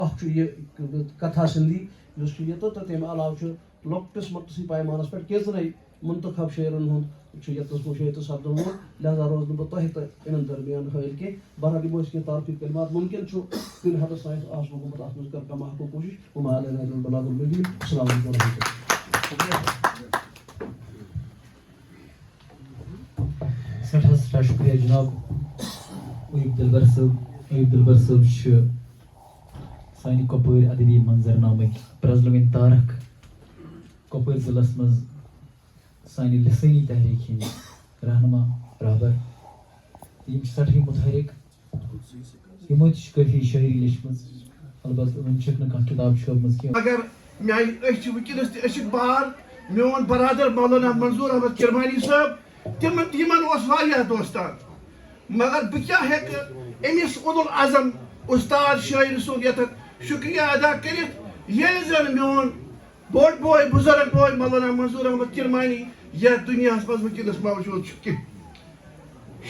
اخ یہ کتھا سندھی یہ تو تمہ علاوہ لۄکٹس مۄکٹسٕے پیمانس پٮ۪ٹھ کینٛژنٕے منتخب شعرن ہُنٛد یتنس مشاہدٕ سپدن وول لہذا روز نہٕ بہٕ تۄہہِ تہٕ یِمن درمیان حٲیل کینٛہہ بہرحال یِم ٲسۍ کینٛہہ تعارفی کلمات ممکن چھُ کُنہِ حدس تانۍ آسنو گوٚمُت اتھ منٛز کر کم آسنُک کوٗشش وما علینا الا البلاغ المبین السلام علیکم ورحمۃ اللہ سٹھاہ شکریہ جناب ایوب دلبر صٲب سانہِ کۄپوٲرۍ ادبی منظرنامٕکۍ پرٛزلوٕنۍ تارک کۄپوٲرۍ ضلعس منٛز سانہِ لسٲنی تحریٖک ہٕنٛدۍ رہنما رہبر یِم چھِ سٮ۪ٹھاہ متحرک یِمو تہِ چھِ کٲفی شٲعری لیچھمٕژ البتہ وۄنۍ چھکھ نہٕ کانٛہہ کِتاب چھٲپمٕژ کینٛہہ اگر میانہِ أچھ چھِ وٕنکیٚنس تہِ أچھُک بار میون برادر مولانا منظور احمد کرمانی صٲب یِمن اوس واریاہ دوستان مگر بہٕ کیٛاہ ہٮ۪کہٕ أمِس اُلُالعظم اُستاد شٲعر سُنٛد یتھ شُکریہ ادا کٔرِتھ ییٚلہِ زن میون بوٚڑ بوے بُزرگ بوے مولانا منظور احمد کرمانی یتھ دُنیاہس منٛز وٕنکیٚنس موجوٗد چھُ کینٛہہ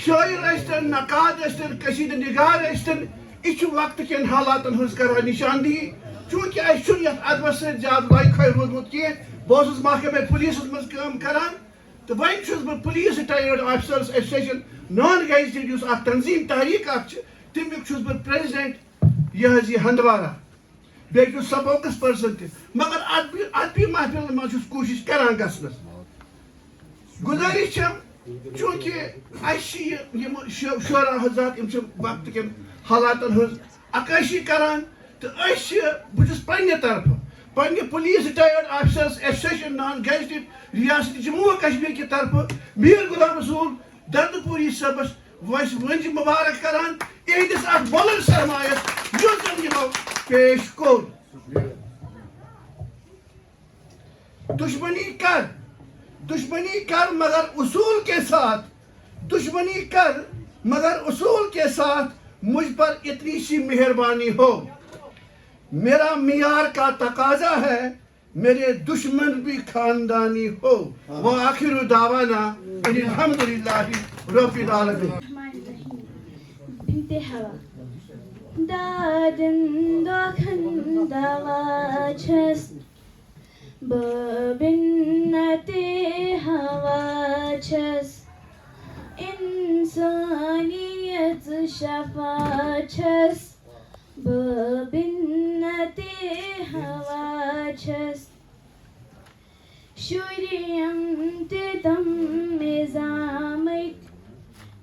شٲعر ٲسۍتن نقاد ٲسۍتن قصیٖدٕ نِگار ٲسۍتن یہِ چھُ وقتہٕ کٮ۪ن حالاتن ہٕنٛز کران نِشاندہی چوٗنٛکہِ اَسہِ چھُنہٕ یتھ ادبس سۭتۍ زیادٕ لایقے روٗدمُت کینٛہہ بہٕ اوسُس محکمے پُلیٖسس منٛز کٲم کران تہٕ وۄنۍ چھُس بہٕ پُلیٖس رِٹایٲرڈ آفیسٲرٕس ایسوسیشن نان گیزٹڈ یُس اکھ تنظیٖم تحریٖک اکھ چھِ تمیُک چھُس بہٕ پریزڈنٹ یہ ہندوارہ بیٚیہِ چھُس سپوکس پٔرسن تہِ مگر ادبی محفلن منٛز چھُس کوٗشش کران گژھنس گُزٲرِش چھم چوٗنٛکہِ اَسہِ چھِ یِم شعرا حضرات یِم چھِ وقتہٕ کٮ۪ن حالاتن ہٕنٛز عکٲسی کران تہٕ أسۍ چھِ بہٕ چھُس پننہِ طرفہٕ پننہِ پُلیٖس رِٹایٲرڈ آفیسٲرٕس ایسوسیشن نان گیزٹڈ ریاست جموں و کشمیٖر کہِ طرفہٕ میٖر غلام رسوٗل دردپوٗری صٲبس ؤنٛزِ مُبارک کران یِہنٛدِس اکھ بُلند سرمایس یُس زن یِمو پیش کوٚر دشمنی کر مگر اصول کے ساتھ دشمنی کر مگر اصول کے ساتھ مجھ پر اتنی سی مہربانی ہو میرا معیار کا تقاضا ہے میرے دشمن بھی خاندانی ہو وآخر دعوانا ان الحمدللہ رب العالمین بنت ہوا دادن دۄکھن دوا چھس بہٕ بِنتِ ہوا چھس اِنسٲنیت شفا چھس بہٕ بِنتِ ہوا چھس شُرٮ۪ن تہِ تِم نِظامٕکۍ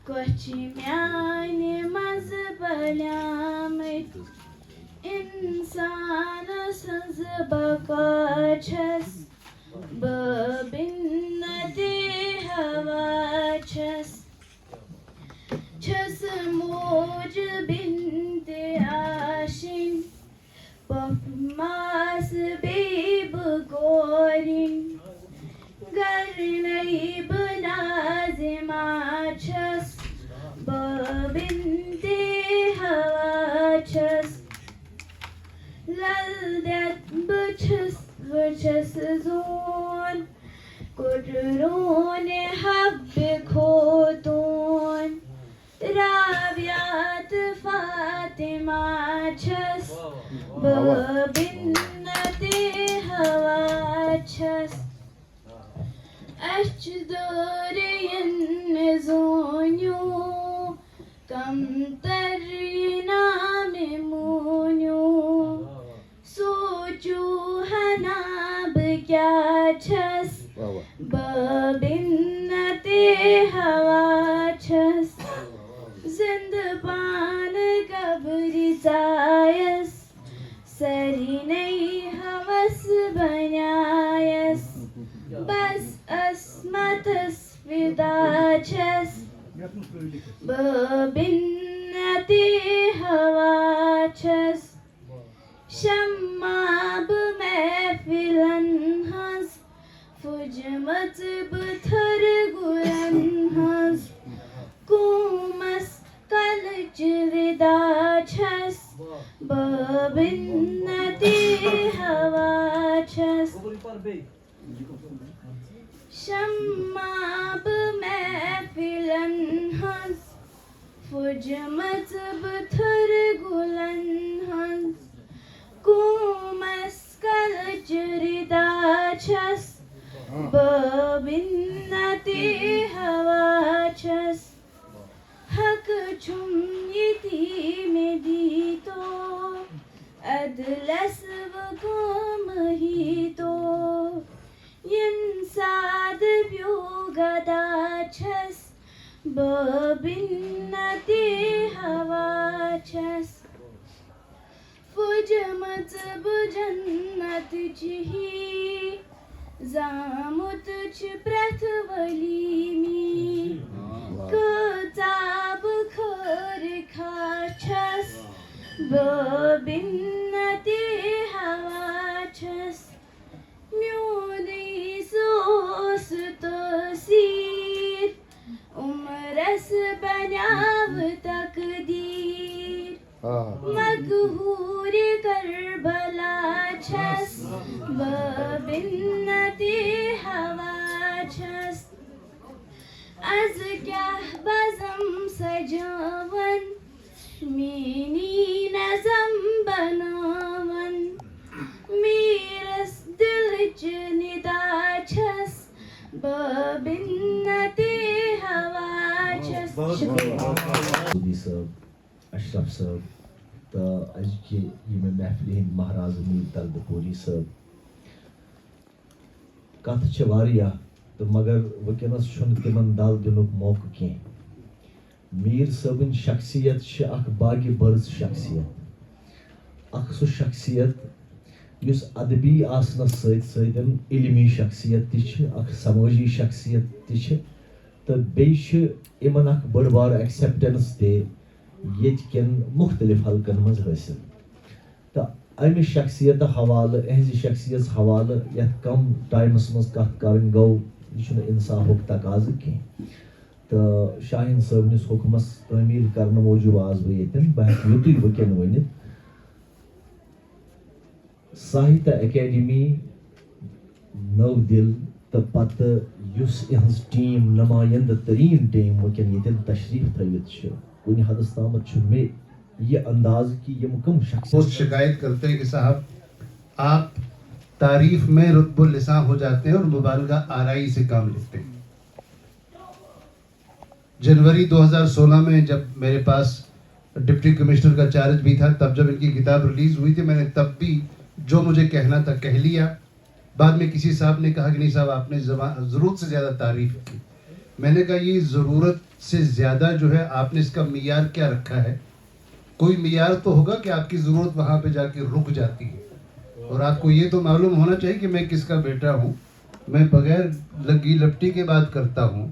کۄچھِ میانہِ منٛز پلیمٕتۍ اِنسانس ہٕنٛز بقا چھس بہٕ بِنتِ ہوا چھس موج بنتِ آشِنۍ پۄپھ ماس بیٚیہِ بہٕ کورِنۍ گرنَے بہٕ ناظِما چھس بہٕ بنتِ ہوا چھس لل دٮ۪د بہٕ چھس زوٗن کُٹروٗنہِ حبہِ خوتوٗن رابعہ تہٕ فاطمہ چھس بہٕ بِنتِ ہوا چھس اَسہِ چھُ دورٕیَن زوٗنیوٗ کمتر یہِ نامہِ موٗنیوٗ سوٗنٛچوٗ ہنا بہٕ کیٛاہ چھس بہٕ بِنتِ ہوا چھس زِنٛدٕ پانہٕ قبرِ ژایَس سٲرِنٕے ہوس بنایَس بس عصمتس فِدا چھس بہٕ بِنتِ ہوا چھس شمع بہٕ محفِلن ہٕنٛز پھُجمٕژ بٕتھٕر گُلن ہٕنٛز قوٗمس کلٕچ وِدا چھس بہٕ بِنتِ ہوا چھس شمع بہٕ محفِلن ہٕنٛز پھُجمٕژ بٕتھٕر گُلن ہٕنٛز ببنتی ہوا چھس حق چھم یتیم دی تو عدلس وگم ہی تو ینساد بیوگدا چھس ببنتی ہوا چھس فجمت بجنت چہی زامت چھ پرتھ ولی می کتاب خور کھا چھس ببنتی ہوا چھس میونی سوس تسیر عمرس بنیاو تقدیر مقہور کربلا چھس ببنتی ہوا چھس از کیا بزم سجاون مینی نظم بناون میرس دلچ ندا چھس ببنتی ہوا چھس. مودی صٲب اشرف صٲب تو أزکہِ ییٚمہِ محفلہِ ہٕنٛدۍ مہراز میٖر طلبہٕ پوری صٲب کتھ چھِ واریاہ تہٕ مگر وٕنکٮ۪نس چھُنہٕ تِمن دل دِنُک موقعہٕ کینٛہہ. میٖر صٲبٕنۍ شخصیت چھِ اکھ باقی برز شخصیت اکھ سُہ شخصیت یُس ادبی آسنس سۭتۍ سۭتۍ علمی شخصیت تہِ چھِ اکھ سمٲجی شخصیت تہِ چھِ تہٕ بیٚیہِ چھِ یِمن اکھ بٔڑ بار ایکسیپٹنس تہِ ییٚتہِ کٮ۪ن مختلف حلقن منٛز حٲصِل تہٕ امہِ شخصیت حوالہٕ اہنٛزِ شخصیت حوالہٕ یتھ کم ٹایمس منٛز کتھ کرٕنۍ گوٚو یہِ چھُنہٕ انصافُک تقاضہٕ کینٛہہ تہٕ شاہیٖن صٲبنِس حُکمس تعمیٖل کرنہٕ موٗجوٗب آس بہٕ ییٚتٮ۪ن بہٕ ہٮ۪کہٕ یُتُے وٕنکٮ۪ن ؤنِتھ ساہتیہ اکیڈمی نٔو دِل تہٕ پتہٕ یُس یِہٕنٛز ٹیٖم نمایندٕ تریٖن ٹیٖم وٕنکٮ۪ن ییٚتٮ۪ن تشریٖف تھٲوِتھ چھُ کُنہِ حدس تامتھ چھُ مےٚ یہ انداز کہ یم کم شخص وہ شکایت کرتے ہیں کہ صاحب آپ تعریف میں رتب اللسان ہو جاتے ہیں اور مبالغہ آرائی سے کام لیتے ہیں. جنوری 2016 میں جب میرے پاس ڈپٹی کمشنر کا چارج بھی تھا تب جب ان کی کتاب ریلیز ہوئی تھی میں نے تب بھی جو مجھے کہنا تھا کہہ لیا. بعد میں کسی صاحب نے کہا کہ نہیں صاحب آپ نے ضرورت سے زیادہ تعریف کی. میں نے کہا یہ ضرورت سے زیادہ جو ہے آپ نے اس کا معیار کیا رکھا ہے. کوئی معیار تو ہوگا کہ آپ کی ضرورت وہاں پہ جا کے رک جاتی ہے اور آپ کو یہ تو معلوم ہونا چاہیے کہ میں کس کا بیٹا ہوں. میں بغیر لگی لپٹی کے بات کرتا ہوں.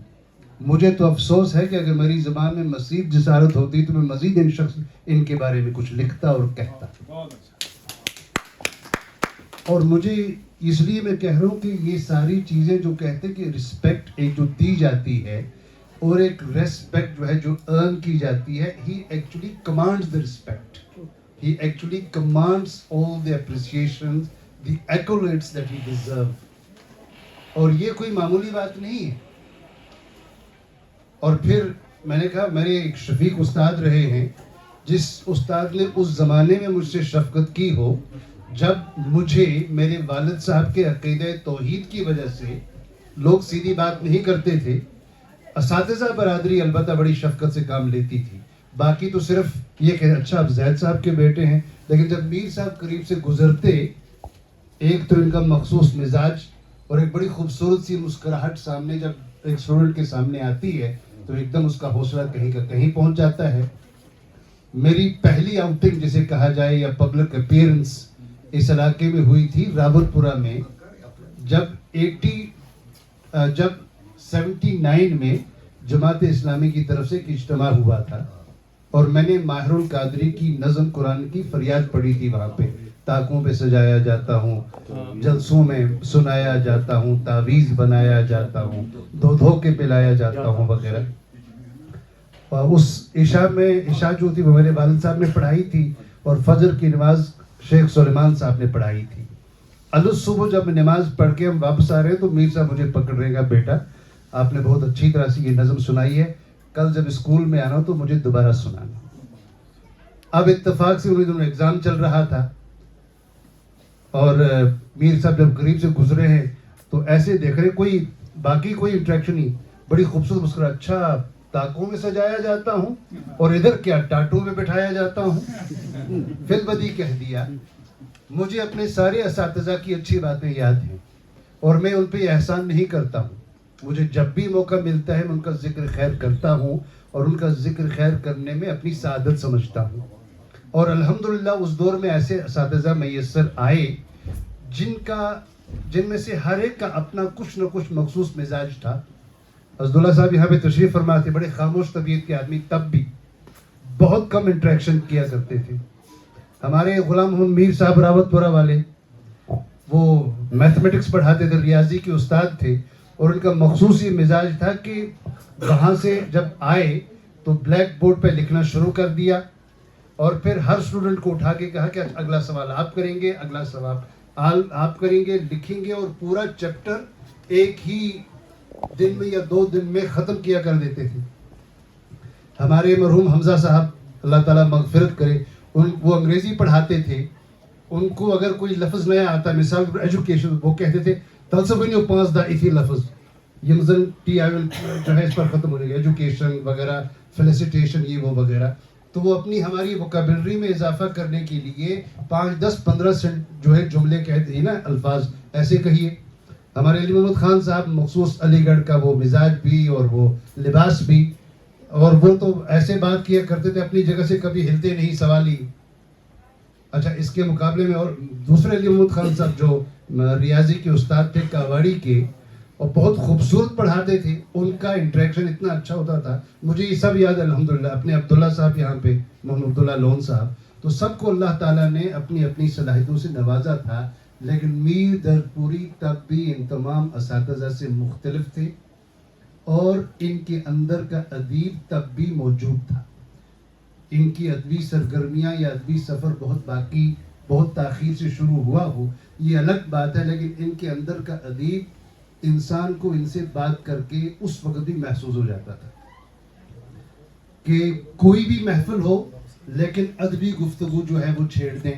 مجھے تو افسوس ہے کہ اگر میری زبان میں مزید جسارت ہوتی تو میں مزید ان کے بارے میں کچھ لکھتا اور کہتا. اور مجھے اس لیے میں کہہ رہا ہوں کہ یہ ساری چیزیں جو کہتے کہ رسپیکٹ ایک جو دی جاتی ہے اور ایک ریسپیکٹ جو ہے جو ارن کی جاتی ہے, he actually commands the respect. He actually commands all the appreciations, the accolades that he deserves. اور یہ کوئی معمولی بات نہیں ہے. اور پھر میں نے کہا میرے ایک شفیق استاد رہے ہیں جس استاد نے اس زمانے میں مجھ سے شفقت کی ہو جب مجھے میرے والد صاحب کے عقیدہ توحید کی وجہ سے لوگ سیدھی بات نہیں کرتے تھے. اساتذہ برادری البتہ بڑی شفقت سے کام لیتی تھی. باقی تو صرف یہ کہ اچھا آپ زید صاحب کے بیٹے ہیں, لیکن جب میر صاحب قریب سے گزرتے ایک تو ان کا مخصوص مزاج اور ایک بڑی خوبصورت سی مسکراہٹ سامنے جب ایک اسٹوڈنٹ کے سامنے آتی ہے تو ایک دم اس کا حوصلہ کہیں کا کہیں پہنچ جاتا ہے. میری پہلی آؤٹنگ جسے کہا جائے یا پبلک اپیئرنس اس علاقے میں ہوئی تھی راول پورہ میں جب 79 میں جماعت اسلامی کی طرف سے ایک اجتماع ہوا تھا اور میں نے ماہر القادری کی نظم قرآن کی فریاد پڑھی تھی. وہاں پہ تاکوں پہ سجایا جاتا ہوں, جلسوں میں سنایا جاتا ہوں, تعویذ بنایا جاتا ہوں, دھو کے پلایا جاتا ہوں وغیرہ. اور اس عشاء جو تھی وہ میرے والد صاحب نے پڑھائی تھی اور فجر کی نماز شیخ سلیمان صاحب نے پڑھائی تھی. صبح جب نماز پڑھ کے ہم واپس آ رہے ہیں تو میر صاحب مجھے پکڑ رہے گا, بیٹا آپ نے بہت اچھی طرح سے یہ نظم سنائی ہے, کل جب اسکول میں آنا ہو تو مجھے دوبارہ سنانا. اب اتفاق سے انہیں دونوں ایگزام چل رہا تھا اور میر صاحب جب قریب سے گزرے ہیں تو ایسے دیکھ رہے کوئی باقی کوئی انٹریکشن نہیں, بڑی خوبصورت مسکرا, اچھا تاکوں میں سجایا جاتا ہوں اور ادھر کیا ٹاٹوں میں بٹھایا جاتا ہوں. فی البدی کہہ دیا. مجھے اپنے سارے اساتذہ کی اچھی باتیں یاد ہیں اور میں ان پہ احسان نہیں کرتا ہوں. مجھے جب بھی موقع ملتا ہے میں ان کا ذکر خیر کرتا ہوں اور ان کا ذکر خیر کرنے میں اپنی سعادت سمجھتا ہوں. اور الحمدللہ اس دور میں ایسے اساتذہ میسر آئے جن میں سے ہر ایک کا اپنا کچھ نہ کچھ مخصوص مزاج تھا. عبداللہ صاحب یہاں پہ تشریف فرما تھے, بڑے خاموش طبیعت کے آدمی, تب بھی بہت کم انٹریکشن کیا کرتے تھے. ہمارے غلام محمد میر صاحب راوت پورہ والے, وہ میتھمیٹکس پڑھاتے تھے, ریاضی کے استاد تھے, اور ان کا مخصوص یہ مزاج تھا کہ وہاں سے جب آئے تو بلیک بورڈ پہ لکھنا شروع کر دیا اور پھر ہر اسٹوڈنٹ کو اٹھا کے کہا کہ اگلا سوال آپ کریں گے, اگلا سوال آپ کریں گے, لکھیں گے, اور پورا چیپٹر ایک ہی دن میں یا 2 دن میں ختم کیا کر دیتے تھے. ہمارے مرحوم حمزہ صاحب, اللہ تعالیٰ مغفرت کرے, وہ انگریزی پڑھاتے تھے. ان کو اگر کوئی لفظ نیا آتا, مثال ایجوکیشن, وہ کہتے تھے تلسفنیو 5 دا ایفی لفظ یمزن ٹی آئی جو ہے اس پر ختم ہونے گا, ایجوکیشن وغیرہ, فیلسٹیشن, یہ وہ وغیرہ. تو وہ اپنی ہماری ووکیبلری میں اضافہ کرنے کے لیے 5, 10, 15 جو ہے جملے کہتے ہیں نا, الفاظ ایسے کہیے. ہمارے علی محمد خان صاحب مخصوص علی گڑھ کا وہ مزاج بھی اور وہ لباس بھی, اور وہ تو ایسے بات کیا کرتے تھے اپنی جگہ سے کبھی ہلتے نہیں, سوال ہی. اچھا, اس کے مقابلے میں اور دوسرے علی محمد خان صاحب جو ریاضی کے استاد تھے کاواڑی کے, اور بہت خوبصورت پڑھاتے تھے, ان کا انٹریکشن اتنا اچھا ہوتا تھا. مجھے یہ سب یاد ہے الحمدللہ. اپنے عبداللہ صاحب یہاں پہ, محمد عبداللہ لون صاحب, تو سب کو اللہ تعالیٰ نے اپنی اپنی صلاحیتوں سے نوازا تھا. لیکن میر درپوری تب بھی ان تمام اساتذہ سے مختلف تھے, اور ان کے اندر کا ادیب تب بھی موجود تھا. ان کی ادبی سرگرمیاں یا ادبی سفر بہت تاخیر سے شروع ہوا ہو, یہ الگ بات ہے, لیکن ان کے اندر کا ادیب انسان کو ان سے بات کر کے اس وقت بھی محسوس ہو جاتا تھا کہ کوئی بھی محفل ہو لیکن ادبی گفتگو جو ہے وہ چھیڑ دیں.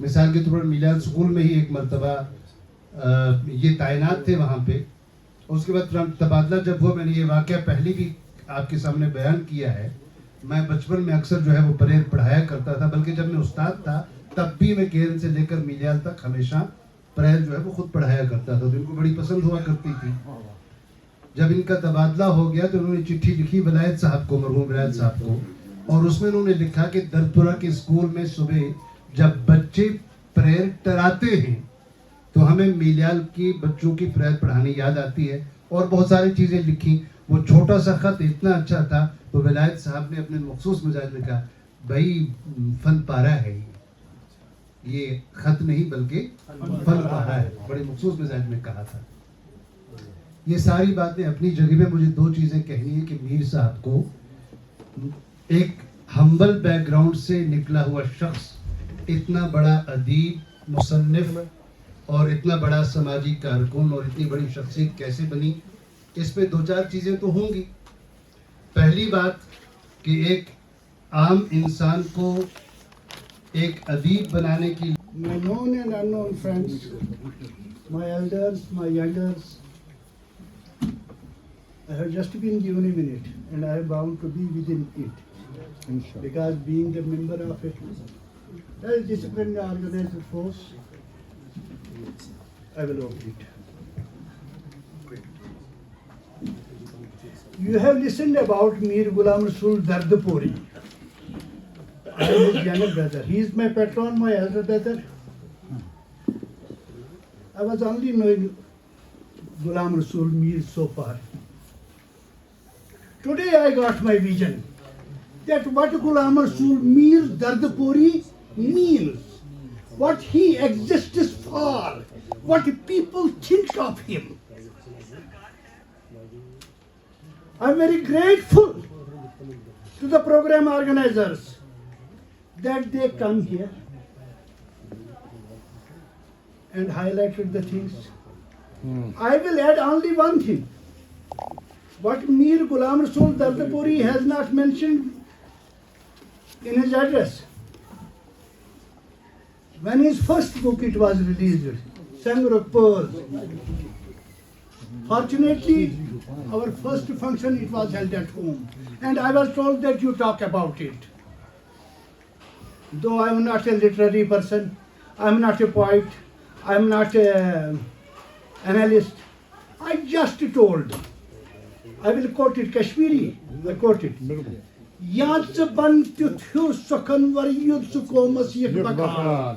مثال کے طور پر میلاد اسکول میں ہی ایک مرتبہ یہ تعینات تھے وہاں پہ. اس کے بعد تبادلہ جب ہوا, میں نے یہ واقعہ پہلے بھی آپ کے سامنے بیان کیا ہے. میں بچپن میں اکثر جو ہے وہ پریئر پڑھایا کرتا تھا, بلکہ جب میں استاد تھا تب بھی میں کیرن سے لے کر میلیال تک ہمیشہ پریئر جو ہے وہ خود پڑھایا کرتا تھا. تو ان کو بڑی پسند ہوا کرتی تھی. جب ان کا تبادلہ ہو گیا تو انہوں نے چٹھی لکھی ولایت صاحب کو, مرحوم ولایت صاحب کو, اور اس میں انہوں نے لکھا کہ درپورہ کے اسکول میں صبح جب بچے پریئر ٹراتے ہیں تو ہمیں میلیال کی بچوں کی پریئر پڑھانی یاد آتی ہے, اور بہت ساری چیزیں لکھی. وہ چھوٹا سا خط اتنا اچھا تھا, تو ولایت صاحب نے اپنے مخصوص مزاج میں کہا, بھائی فن پارا ہے یہ خط نہیں بلکہ فن پارا ہے. بڑے مخصوص مزاج میں کہا تھا. یہ ساری باتیں اپنی جگہ میں. مجھے 2 چیزیں کہنی ہے کہ میر صاحب کو ایک ہمبل بیک گراؤنڈ سے نکلا ہوا شخص اتنا بڑا ادیب, مصنف اور اتنا بڑا سماجی کارکن اور اتنی بڑی شخصیت کیسے بنی, اس پہ 2-4 چیزیں تو ہوں گی. پہلی بات کہ ایک عام انسان کو ایک ادیب بنانے کی. My known and unknown friends, my elders, my youngers, I have just been given a minute and I am bound to be within it. Because being a member of a well-disciplined organized force, I will work it. You have listened about Mir Ghulam Rasul Dardpuri. I am his younger brother. He is my patron, my elder brother. I was only knowing Ghulam Rasul Mir so far. Today I got my vision that what Ghulam Rasul Mir Dardpuri means, what he exists for, what people think of him. I am very grateful to the program organizers that they come here and highlighted the things. I will add only one thing. What Mir Ghulam Rasul Dardpuri has not mentioned in his address. When his first book it was released, Sangruk Pearl, Fortunately, our first function it was held at home, and I was told that you talk about it. Though I am not a literary person, I am not a poet, I am not an analyst, I just told. I will quote it, Kashmiri, I quote it. Yats ban tithyu sukhan var yud sukomas yik bakar.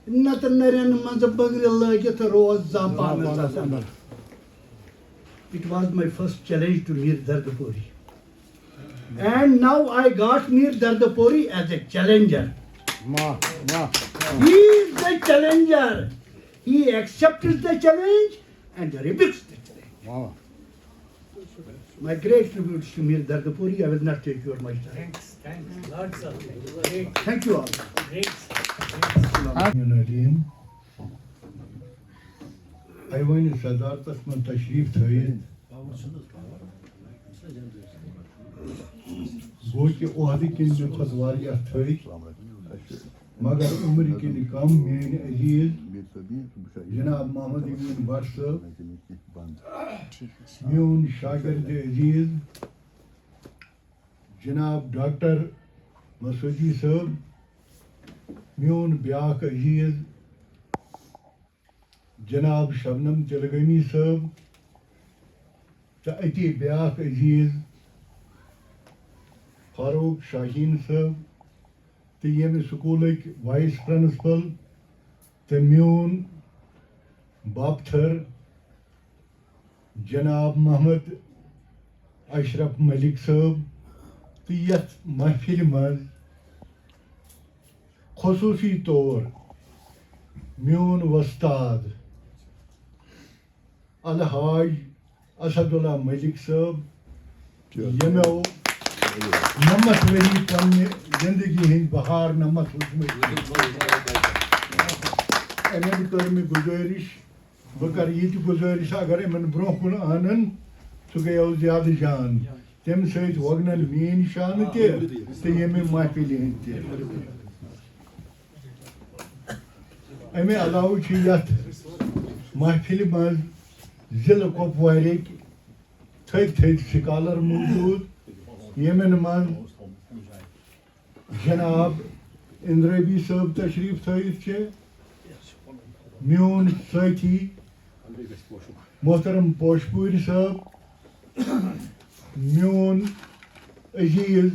Nat naren manz bagri lagit roz zapan. It was my first challenge to Mir Dardpuri. And now I got Mir Dardpuri as a challenger. He is the challenger. He accepts the challenge and rebukes the challenge. My great tribute to Mir Dardpuri. I will not take your much time. Thanks. Lots of Thank you all. ایوانی صدارتس من تشریف تھٲیِتھ گوٚو کہِ عہدٕ کِنۍ مےٚ کھۄت واریاہ تھٔدۍ مگر عمرِ کِنۍ کم میٛٲنۍ عزیٖز جناب محمد امیٖن بٹ صٲب میون شاگرد عزیٖز جناب ڈاکٹر مسعودی صٲب میون بیٛاکھ عزیٖز جناب شبنم تلگٲمی صٲب تہٕ أتی بیٛاکھ عزیٖز فاروق شاہیٖن صٲب تہٕ ییٚمہِ سکوٗلٕکۍ وایِس پرنسپل تہٕ میون بابتھر جناب محمد اشرف ملک صٲب تہٕ یتھ محفِلہِ منٛز خصوٗصی طور میون وۄستاد الحاج اسد اللہ ملک صٲب ییٚمو 90 ؤری پننہِ زندگی ہٕنٛدۍ بہار نمتھ وٕچھمٕتۍ أمۍ کٔر مےٚ گُزٲرِش بہٕ کَرٕ یہِ تہِ گُزٲرِش اگر یِمن برٛونٛہہ کُن اَنن سُہ گٔیو زیادٕ جان تَمہِ سۭتۍ وۄگنن میٛٲنۍ شانہٕ تہِ تہٕ ییٚمہِ محفِلہِ ہٕنٛدۍ تہِ اَمہِ علاوٕ چھِ یتھ محفِلہِ منٛز ضلعہٕ کۄپوارٕکۍ تھٔدۍ تھٔدۍ سکالر موٗجوٗد ییٚمن منٛز جناب اندرٲبی صٲب تشریٖف تھٲیِتھ چھِ میون سٲتھی محترم پوشپوٗرۍ صٲب میون عزیٖز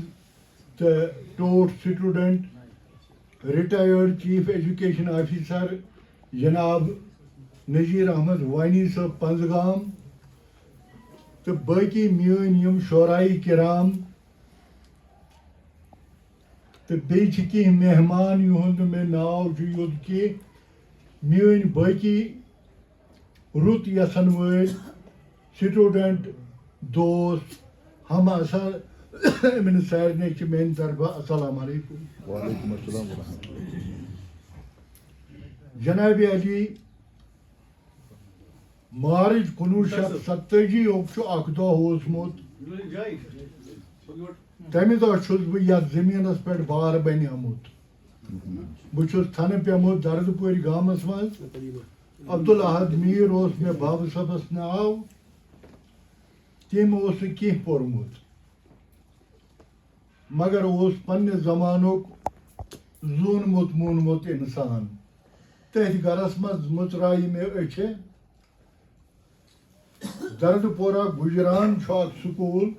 تہٕ ٹوٹھ سٹوٗڈنٹ رِٹایٲرڈ چیف ایجوکیشن آفیسر جناب نذیٖر احمد وانی صٲب پنٛزگام تہٕ باقی میٲنۍ یِم شورایہِ کرام تہٕ بیٚیہِ چھِ کینٛہہ مہمان یِہُنٛد نہٕ مےٚ ناو چھُ یوٚت کینٛہہ میٲنۍ باقی رُت یژھن وٲلۍ سٹوٗڈنٹ دوست ہم آسان یِمن سارنٕے چھِ میانہِ طرفہٕ السلام علیکم. جناب علی مارچ 1987 چھُ اکھ دۄہ اوسمُت تمہِ دۄہ چھُس بہٕ یتھ زٔمیٖنس پٮ۪ٹھ بار بنیومُت بہٕ چھُس تھنہٕ پیوٚمُت دردپورِ گامس منٛز عبدالاحد میٖر اوس مےٚ بابہٕ صٲبس ناو تٔمۍ اوس نہٕ کینٛہہ پوٚرمُت مگر اوس پننہِ زمانُک زوٗنمُت مونمُت اِنسان تٔتھۍ گرس منٛز مٕژرایہِ مےٚ أچھِ دردپورہ گُجران چھُ اکھ سکوٗل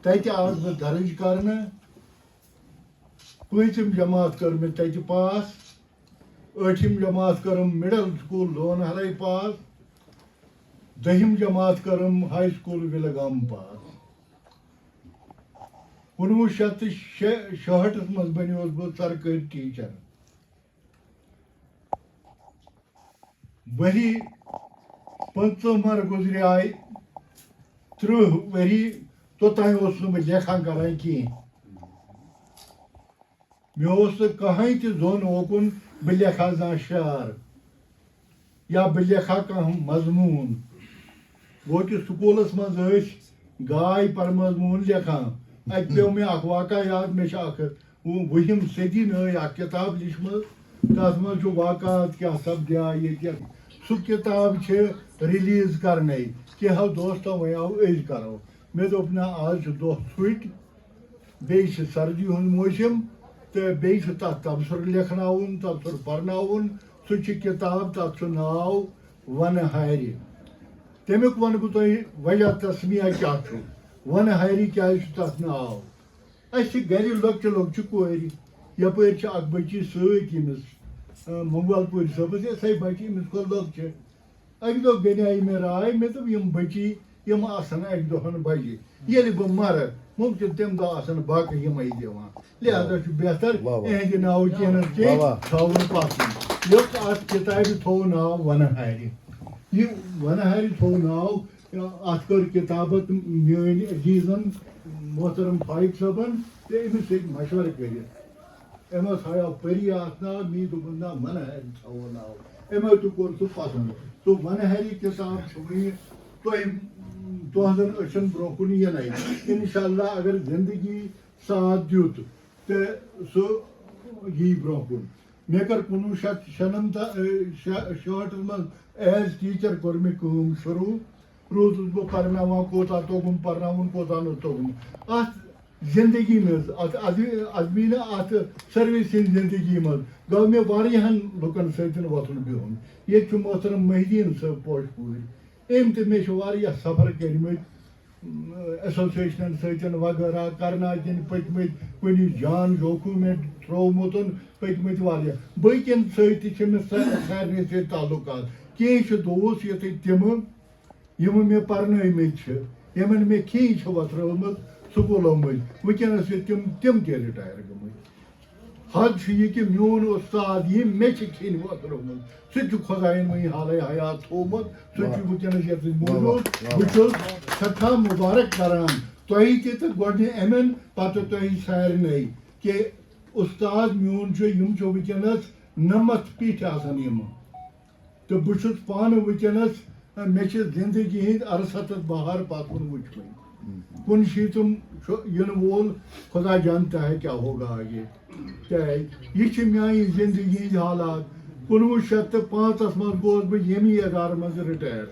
تتہِ آس بہٕ درٕج کرنہٕ 5م جماعت کٔر مےٚ تتہِ پاس 8م جماعت کٔرٕم مڈل سکوٗل لونہرے پاس 10م جماعت کٔرٕم ہاے سکوٗل وِلگام پاس 1966 منٛز بنیوس بہٕ سرکٲرۍ ٹیٖچر ؤری 15 گُزریٛاے 30 ؤری توٚتام اوسُس نہٕ بہٕ لیکھان کران کینٛہہ مےٚ اوس نہٕ کٕہٕنۍ تہِ زوٚن اوکُن بہٕ لیکھٕ ہا زانٛہہ شعر یا بہٕ لیکھٕ ہا کانٛہہ مضموٗن گوٚو کہِ سکوٗلس منٛز ٲسۍ گاے پرمضموٗن لیکھان اَتہِ پیوٚو مےٚ اکھ واقعہ یاد مےٚ چھِ اکھ 20ہِم صدی نٲے اکھ کِتاب لیٖچھمٕژ تتھ منٛز چھُ واقعات کیٛاہ سپدیٛاے ییٚتہِ سو کتاب ریلیز کرنے کینٛہو دوستو ونیو أسۍ کرو مےٚ دوٚپ نہ آز چھُ دۄہ ژھُٹۍ بیٚیہِ چھِ سردی ہُنٛد موسم تہٕ بیٚیہِ چھُ تتھ تبصرٕ لیکھناوُن تبصرٕ پرناوُن سُہ چھِ کِتاب تتھ چھُ ناو ونہٕ ہارِ تمیُک ونہٕ بہٕ تۄہہِ وجہ تسمیہ کیٛاہ چھُ ونہٕ ہارِ کیٛازِ چھُ تتھ ناو اَسہِ چھِ گرِ لۄکچہِ لۄکچہِ کورِ یپٲرۍ چھِ اکھ بٔچی سۭتۍ ییٚمِس مۄغل پوٗرۍ صٲبس یِژھے بچہِ أمِس کھۄتہٕ لۄکچہِ اکہِ دۄہ بنیٛاے مےٚ راے مےٚ دوٚپ یِم بچی یِم آسن اکہِ دۄہن بجہِ ییٚلہِ بہٕ مرٕ ممکن تمہِ دۄہ آسن باقٕے یِمے دِوان لہذا چھُ بہتر اہنٛدِ ناوٕ کینٛہہ کینٛہہ تھاوُن پسنٛد یۄس اتھ کِتابہِ تھوٚو ناو ونہٕ ہارِ یہ ونہٕ ہارِ تھوٚو ناو اتھ کٔر کِتابت میٲنۍ عزیزن محترم فاروق صٲبن تہٕ أمِس سۭتۍ مشورٕ کٔرِتھ أمو تھایو پٔری اتھ ناو مے دوٚپُن نہ ونہٕ ہارِ تھاوو ناو أمو تہِ کوٚر سُہ پسنٛد سُہ ونہٕ ہارِ کِتاب چھُ وٕنہِ تۄہہِ تُہنٛزن أچھن برونٛہہ کُن یِنٕے انشاء اللہ اگر زندگی ساتھ دیُت تہٕ سُہ یی برونٛہہ کُن مےٚ کٔر 1967 منٛز ایز ٹیٖچر کوٚر مےٚ کٲم شروٗع روٗدُس بہٕ پرناوان کوتاہ توٚگُم پرناوُن کوتاہ نہٕ توٚگُم اتھ زندگی منٛز ادبی نہٕ اتھ سٔروِس ہِنٛز زندگی منٛز گوٚو مےٚ واریاہن لُکن سۭتۍ وۄتھُن بِہُن ییٚتہِ چھُ محترم محدیٖن صٲب پوشہِ پوٗرۍ أمۍ تہِ مےٚ چھِ واریاہ سفر کٔرمٕتۍ ایسوسیشنن سۭتۍ وغیرہ کرناٹکٮ۪ن پٔکمٕتۍ کُنہِ جان جوکھوٗ مےٚ ترٛوومُت پٔکمٕتۍ واریاہ باقین سۭتۍ تہِ چھِ مےٚ سارنٕے سۭتۍ تعلقات کینٛہہ چھِ دوس ییٚتہِ تِمہٕ یِم مےٚ پرنٲومٕتۍ چھِ یِمن مےٚ کھیٚنۍ چھِ وۄتھرٲومٕژ سکوٗلو مٔنٛزۍ وٕنکیٚنس چھِ تِم تہِ رِٹایر گٔمٕتۍ حد چھُ یہِ کہِ میون اُستاد یٔمۍ مےٚ چھِ کھیٚنۍ وۄتھرٲومٕژ سُہ تہِ چھُ خۄداین وۄنۍ حالے حیات تھوٚومُت سُہ چھُ وٕنکیٚنس ییٚتہِ موٗجوٗد بہٕ چھُس سٮ۪ٹھاہ مُبارک کران تۄہہِ تہِ تہٕ گۄڈٕ اَمٮ۪ن پتہٕ تۄہہِ سارنٕے کہِ اُستاد میون چھُ یِم چھِ وٕنکیٚنس 90 پیٖٹھۍ آسان یِمہٕ تہٕ بہٕ چھُس پانہٕ وٕنکیٚنس مےٚ چھِ زندگی ہٕنٛدۍ 68 بہار پتہٕ وٕچھمٕتۍ 65 چھُ یِنہٕ وول خۄدا جانتا ہے کیٛاہ ہوگا آگے کیٛازِ یہِ چھِ میانہِ زندگی ہٕنٛدۍ حالات 1905 منٛز گوٚوُس بہٕ ییٚمی ادارٕ منٛز رِٹایر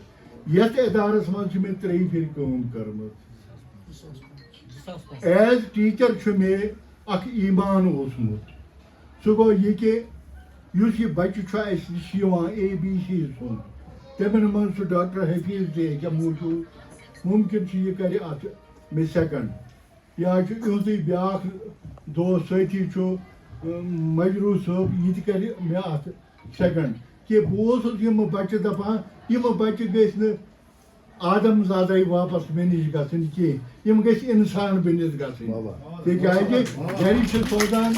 یتھ ادارس منٛز چھِ مےٚ 3 پھِرِ کٲم کٔرمٕژ ایز ٹیٖچر چھُ مےٚ اکھ ایٖمان اوسمُت سُہ گوٚو یہِ کہِ یُس یہِ بچہِ چھُ اسہِ نِش یِوان ABC سُنٛد تِمن منٛز چھُ ڈاکٹر حفیٖظ تہِ ہیٚکہِ موٗجوٗد مُمکِن چھُ یہِ کرِ اتھ مےٚ سیکنڈ یا چھُ یِہُنٛدُے بیٛاکھ دوست سٲتھی چھُ مجروٗح صٲب یہِ تہِ کرِ مےٚ اتھ سیکنڈ کہِ بہٕ اوسُس یِمہٕ بچہِ دپان یِمہٕ بچہِ گٔژھۍ نہٕ آدم زادے واپس مےٚ نِش گژھٕنۍ کینٛہہ یِم گٔژھۍ انسان بٔنِتھ گژھٕنۍ تِکیٛازِ گرِ چھِ سوزان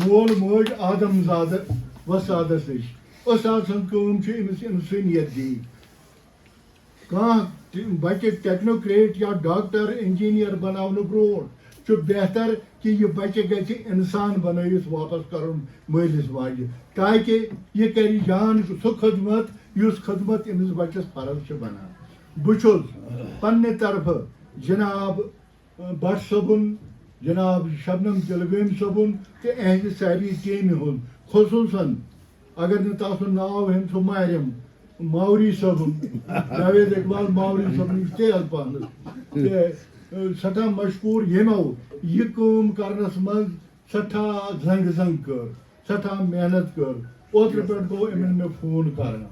مول موج آدم زادٕ وۄستادس نِش اُستاد سٕنٛز کٲم چھِ أمِس اِنسٲنیت دِنۍ کانٛہہ بچہِ ٹیکنوکریٹ یا ڈاکٹر انجیٖنیر بناونہٕ برونٛٹھ چھُ بہتر کہِ یہِ بچہِ گژھِ انسان بنٲوِتھ واپس کرُن مٲلِس ماجہِ تاکہِ یہِ کرِ جان سُہ خدمت یُس خدمت أمِس بچس فرض چھِ بنان بہٕ چھُس پننہِ طرفہٕ جناب بٹ صٲبُن جناب شبنم تِلگٲمۍ صٲبُن تہٕ اہنٛدِ سارے ٹیٖمہِ ہُنٛد خصوٗصن اگر نہٕ تتھ سُنٛد ناو ہیٚمہِ سُہ ماریم ماوری صٲبُن جاوید اقبال ماوری صٲبُن چھُ تیز پہنس تہٕ سٮ۪ٹھاہ مشکوٗر یِمو یہِ کٲم کرنس منٛز سٮ۪ٹھاہ زنٛگ کٔر سٮ۪ٹھاہ محنت کٔر اوترٕ پٮ۪ٹھ گوٚو یِمن مےٚ فون کران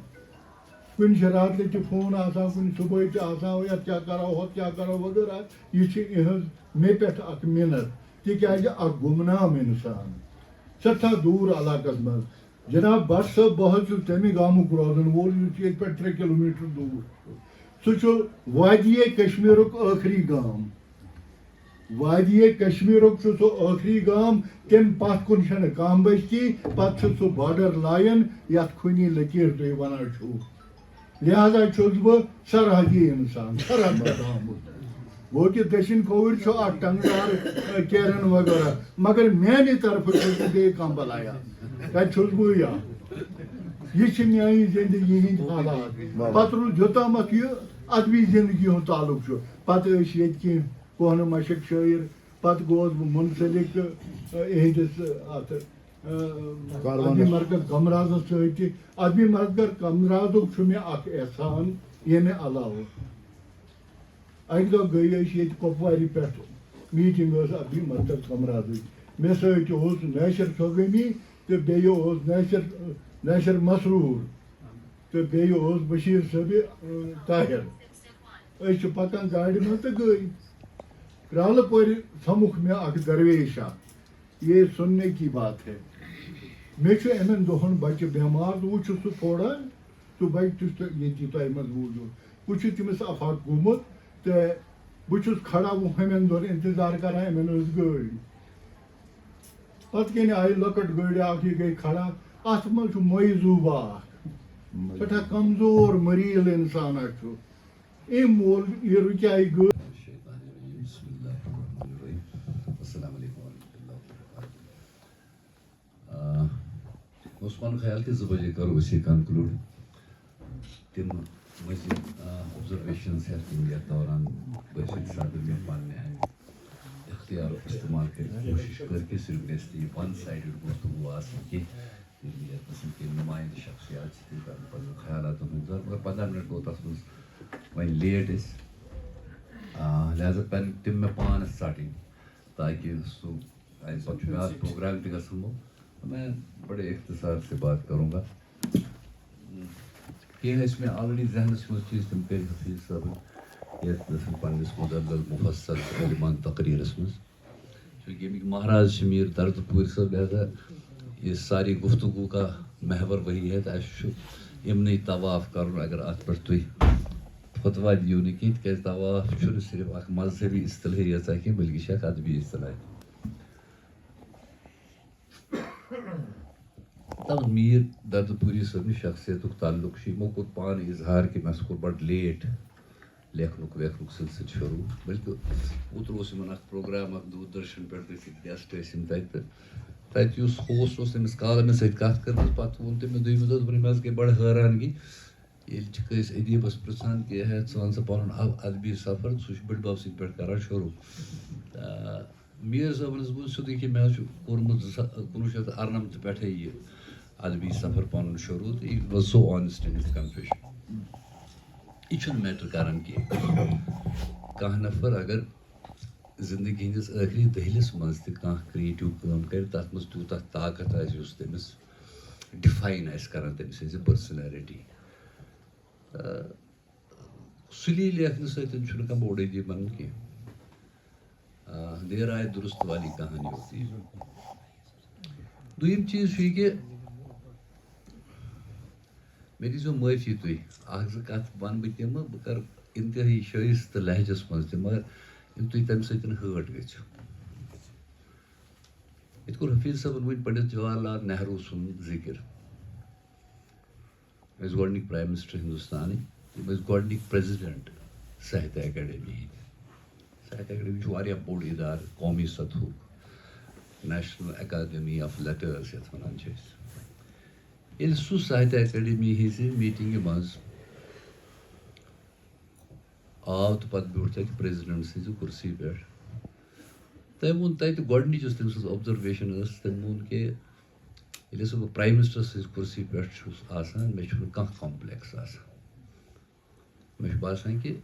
کُنہِ چھِ راتہٕ تہِ فون آسان کُنہِ صبحٲے تہِ آسان یتھ کیٛاہ کرو ہُتھ کیٛاہ کرو وغیرہ یہِ چھِ یِہٕنٛز مےٚ پٮ۪ٹھ اکھ مِنت تِکیٛازِ اکھ گمنام انسان سٮ۪ٹھاہ دوٗر علاقس منٛز جناب بٹ صٲب بہٕ حظ چھُس تمہِ گامُک روزن وول یُس ییٚتہِ پٮ۪ٹھ 3 کِلوٗمیٖٹر دوٗر چھُ سُہ چھُ وادیے کشمیٖرُک ٲخری گام وادیے کشمیٖرُک چھُ سُہ ٲخری گام تمہِ پتھ کُن چھنہٕ کانٛہہ بستی پتہٕ چھُ سُہ باڈر لایِن یتھ خوٗنی لٔکیٖر تُہۍ ونان چھُو لہذا چھُس بہٕ سرحدی انسان سرحد پٮ۪ٹھ آمُت گوٚو کہِ دٔچھِنۍ کھووٕرۍ چھُ اکھ ٹنٛگہٕ دار کیرن وغیرہ مگر میانہِ طرفہٕ چھُس نہٕ بیٚیہِ کانٛہہ بلایا تتہِ چھُس بٕے یہِ چھِ میانہِ زندگی ہٕنٛدۍ حالات پتہٕ روٗد یوٚتامتھ یہِ ادبی زندگی ہُنٛد تعلق چھُ پتہٕ ٲسۍ ییٚتہِ کینٛہہ کوہنہٕ مشق شٲعر پتہٕ گوٚوُس بہٕ منسلک یِہنٛدِس اتھ ادبی مرکز کمراز سی ادبی مرکز کمراز احسان یمہ علاوہ اکہ دہ گئی کپواری پہ میٹنگ ادبی مرکز کمراز مے ست ناشر سوگمی تو ناشر مسرور تو بشیر صٲب طاہر اس پکان گاڑی من تو گئی کرالہ پور سمکھ میں اک درویشہ یہ سننے کی بات ہے مے امن دہن بچہ بیمار تو وہ سہ تھوڑا تو بچہ یہ تہ موجود وہ تمس افاق گومت تو بہت کھڑا وہ ہمین دون انتظار کران امن گاڑی پتہ کن آئی لکٹ گاڑی اخ یہ گئی کھڑا ات من موضوع اخ سٹھا کمزور مریض انسان ام مول یہ رکائی گاڑی السلام علیکم ورحمۃ اللہ وبرکاتہ عثمان خیال کہ 2 بجے کرو اسی کنکلوڈ تم مزید آبزرویشنز ہیں تم یتھ دوران بشیر صدر میں پانے اختیار استعمال کر کوشش کر کے صرف گژھِ ون سائڈڈ گفتگو آسن کی یتھ قسم کے نمائندہ شخصیات پنن خیالات مگر 15 منٹ گو تس مز وۄنۍ لیٹ لہذا پن تم میں پانس ژٹٕنۍ تاکہ سُہ اَمہِ پتہٕ چھُ مےٚ آز پروگرام تہِ گژھن وول میں بڑے اختصار سے بات کروں گا کینٛہہ ٲسۍ مےٚ آلریڈی ذہنس منٛز چیٖز تِم کٔرۍ حفیظ صٲبن یتھ پننس مدلل مفصل عالمان تقریرس منٛز چوٗنٛکہِ ییٚمِکۍ مہراز چھِ میٖر درد پوٗرۍ صٲب لہذا یہ ساری گفتگو کا محور وہی ہے تو اَسہِ چھُ یِمنٕے طواف کرُن اگر اتھ پٮ۪ٹھ تُہۍ فتوا دِیِو نہٕ کینٛہہ تِکیٛازِ طواف چھُنہٕ صرف اکھ مذہبی اصطلاحی یٲژ کینٛہہ بلکہِ چھِ اکھ ادبی اصطلاح تب میٖر درد پوٗری صٲبنہِ شخصیتُک تعلق چھُ یِمو کوٚر پانہٕ اظہار کہِ مےٚ کوٚر بڑٕ لیٹ لیکھنُک ویکھنُک سلسلہٕ شروٗع بلکہِ اوترٕ اوس یِمن اکھ پروگرام اکھ دوٗردرشن پٮ۪ٹھ گٔژھِتھ گیسٹ ٲسۍ یِم تتہِ تہٕ تتہِ یُس ہوسٹ اوس تٔمِس کالہٕ مےٚ سۭتۍ کتھ کٔرمٕژ پتہٕ ووٚن تٔمۍ مےٚ دوٚیمہِ دۄہ دوٚپُن مےٚ حظ گٔے بڑٕ حٲرانگی ییٚلہِ چھِ أسۍ ادیٖبس پرژھان کہِ ہے ژٕ وَن سا پنُن ادبی سفر سُہ چھُ بٔڈۍ بب سٕنٛدِ پٮ۪ٹھ کران شروٗع میٖر صٲبن حظ ووٚن سیوٚدُے کہِ مےٚ حظ چھُ کوٚرمُت 1998 پٮ۪ٹھے یہِ ادبی سفر پنُن شروٗع تہٕ یہِ was so honest in his confession یہِ چھُنہٕ میٹر کران کینٛہہ کانٛہہ نفر اگر زندگی ہندس ٲخری دٔہلِس منٛز تہِ کانٛہہ کریٹِو کٲم کرِ تتھ منٛز تیوٗتاہ طاقت آسہِ یُس تٔمِس ڈِفاین آسہِ کران تٔمۍ سٕنٛزِ پٔرسنیلٹی سُلی لیکھنہٕ سۭتۍ چھُنہٕ کانٛہہ بوٚڑ ادیٖب بنان کینٛہہ دیر آیہِ درست والی کہانی ہوتی ہے دوٚیِم چیٖز چھُ یہِ کہِ مےٚ دیٖزیو معٲفی تُہۍ اکھ زٕ کتھ ونہٕ بہٕ تِمہٕ بہٕ کرٕ انتہٲیی شٲیستہٕ لہجس منٛز تہِ مگر ییٚلہِ تُہۍ تمہِ سۭتۍ ہٲٹ گٔژھِو ییٚتہِ کوٚر حفیظ صٲبن وٕنۍ پنڈت جواہر لال نہروٗ سُنٛد ذِکر یِم ٲسۍ گۄڈنِکۍ پرایم منسٹر ہندوستانٕکۍ یِم ٲسۍ گۄڈنِکۍ پریزِڈنٹ ساہتیہ اکیڈمی ہِنٛدۍ ساہتیہ اکیڈمی چھُ واریاہ بوٚڑ اِدارٕ قومی سطحُک نیشنل اکیڈمی آف لیٹٲرٕس یتھ ونان چھِ أسۍ ییٚلہِ سُہ ساہتیہ اکیڈمی ہِنٛزِ میٖٹنگہِ منٛز آو تہٕ پتہٕ بیوٗٹھ تتہِ پریزِڈنٹ سٕنٛزِ کُرسی پٮ۪ٹھ تٔمۍ ووٚن تتہِ گۄڈنِچ یۄس تٔمۍ سٕنٛز اوبزرویشن ٲس تٔمۍ ووٚن کہِ ییٚلہِ ہسا بہٕ پرایم منسٹر سٕنٛزِ کُرسی پٮ۪ٹھ چھُس آسان مےٚ چھُنہٕ کانٛہہ کمپلیکس آسان مےٚ چھُ باسان کہِ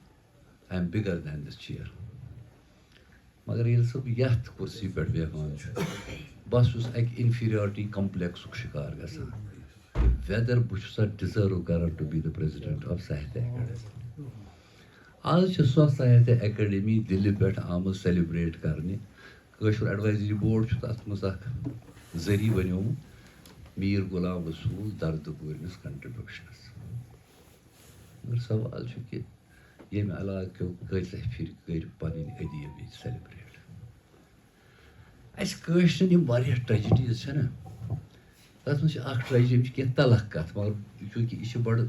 آی ایم بِگر دین دِس چِیر مگر ییٚلہِ سُہ بہٕ یتھ کُرسی پٮ۪ٹھ بیٚہوان چھُ بس چھُس اکہِ انفیریارٹی کمپلیکسُک شِکار گژھان ویدر بہٕ چھُسا ڈِزٲرو کران to be the president of Sahitya Akademi آز چھِ سۄ ساہتیہ اکیڈمی دِلہِ پٮ۪ٹھ آمٕژ سیلِبریٹ کرنہِ کٲشُر ایڈوایزری بورڈ چھُ تتھ منٛز اکھ ذٔریعہٕ بنیومُت میٖر غلام رسوٗل درد پوٗرنِس کنٹربیوٗشنس مگر سوال چھُ کہِ ییٚمہِ علاقہٕ کۭژاہ پھِرِ کٔرۍ پنٕنۍ ادیٖب ییٚتہِ سیلِبریٹ اَسہِ کٲشرٮ۪ن یِم واریاہ ٹریجڈیٖز چھےٚ نا تتھ منٛز چھِ اکھ ٹریجڈی یِم چھِ کینٛہہ تلخ کتھ مگر چوٗنٛکہِ یہِ چھِ بڑٕ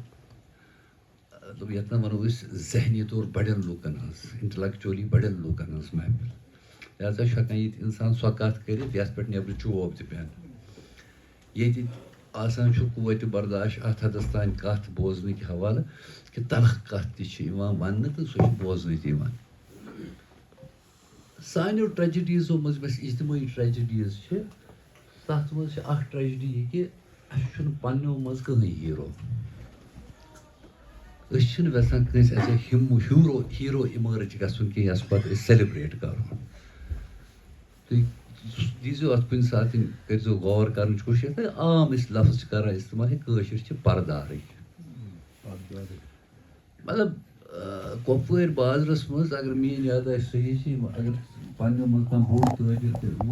یتھ نہٕ ونو أسۍ ذہنی طور بڑٮ۪ن لوٗکن ہٕنٛز انٹلیکچُؤلی بڑٮ۪ن لوٗکن ہٕنٛز محفل لہذا چھُ ہٮ۪کان ییٚتہِ انسان سۄ کتھ کٔرِتھ یتھ پٮ۪ٹھ نٮ۪برٕ چوب تہِ پٮ۪ن ییٚتہِ آسان چھُ قوتِ برداش اتھ حدس تانۍ کتھ بوزنٕکۍ حوالہٕ کہِ تلخ کتھ تہِ چھِ یِوان وننہٕ تہٕ سۄ چھِ بوزنہٕ تہِ یِوان سانیو ٹریجڈیٖزو منٛز یِم اَسہِ اجتمٲعی ٹریجڈیٖز چھِ تَتھ منٛز چھِ اَکھ ٹرٛیجڈی یہِ کہِ اَسہِ چھُنہٕ پنٛنیو منٛز کٕہٕنۍ ہیٖرو. أسۍ چھِنہٕ یژھان کٲنٛسہِ اَسہِ ہیٖرو اِمٲرٕج گژھُن کینٛہہ یَس پَتہٕ أسۍ سیلِبریٹ کَرو. تُہۍ دیٖزیو اَتھ کُنہِ ساتہٕ کٔرۍزیو غور کَرنٕچ کوٗشِش. یَتھ عام أسۍ لفظ چھِ کَران اِستعمال ہے کٲشِر چھِ پردارٕے. مطلب کۄپوٲرۍ بازرَس منٛز اگر میٛٲنۍ یاد آسہِ صحیح چھِ یِم اگر پنٛنیو منٛز کانٛہہ بوٚڑ تٲجِر تہِ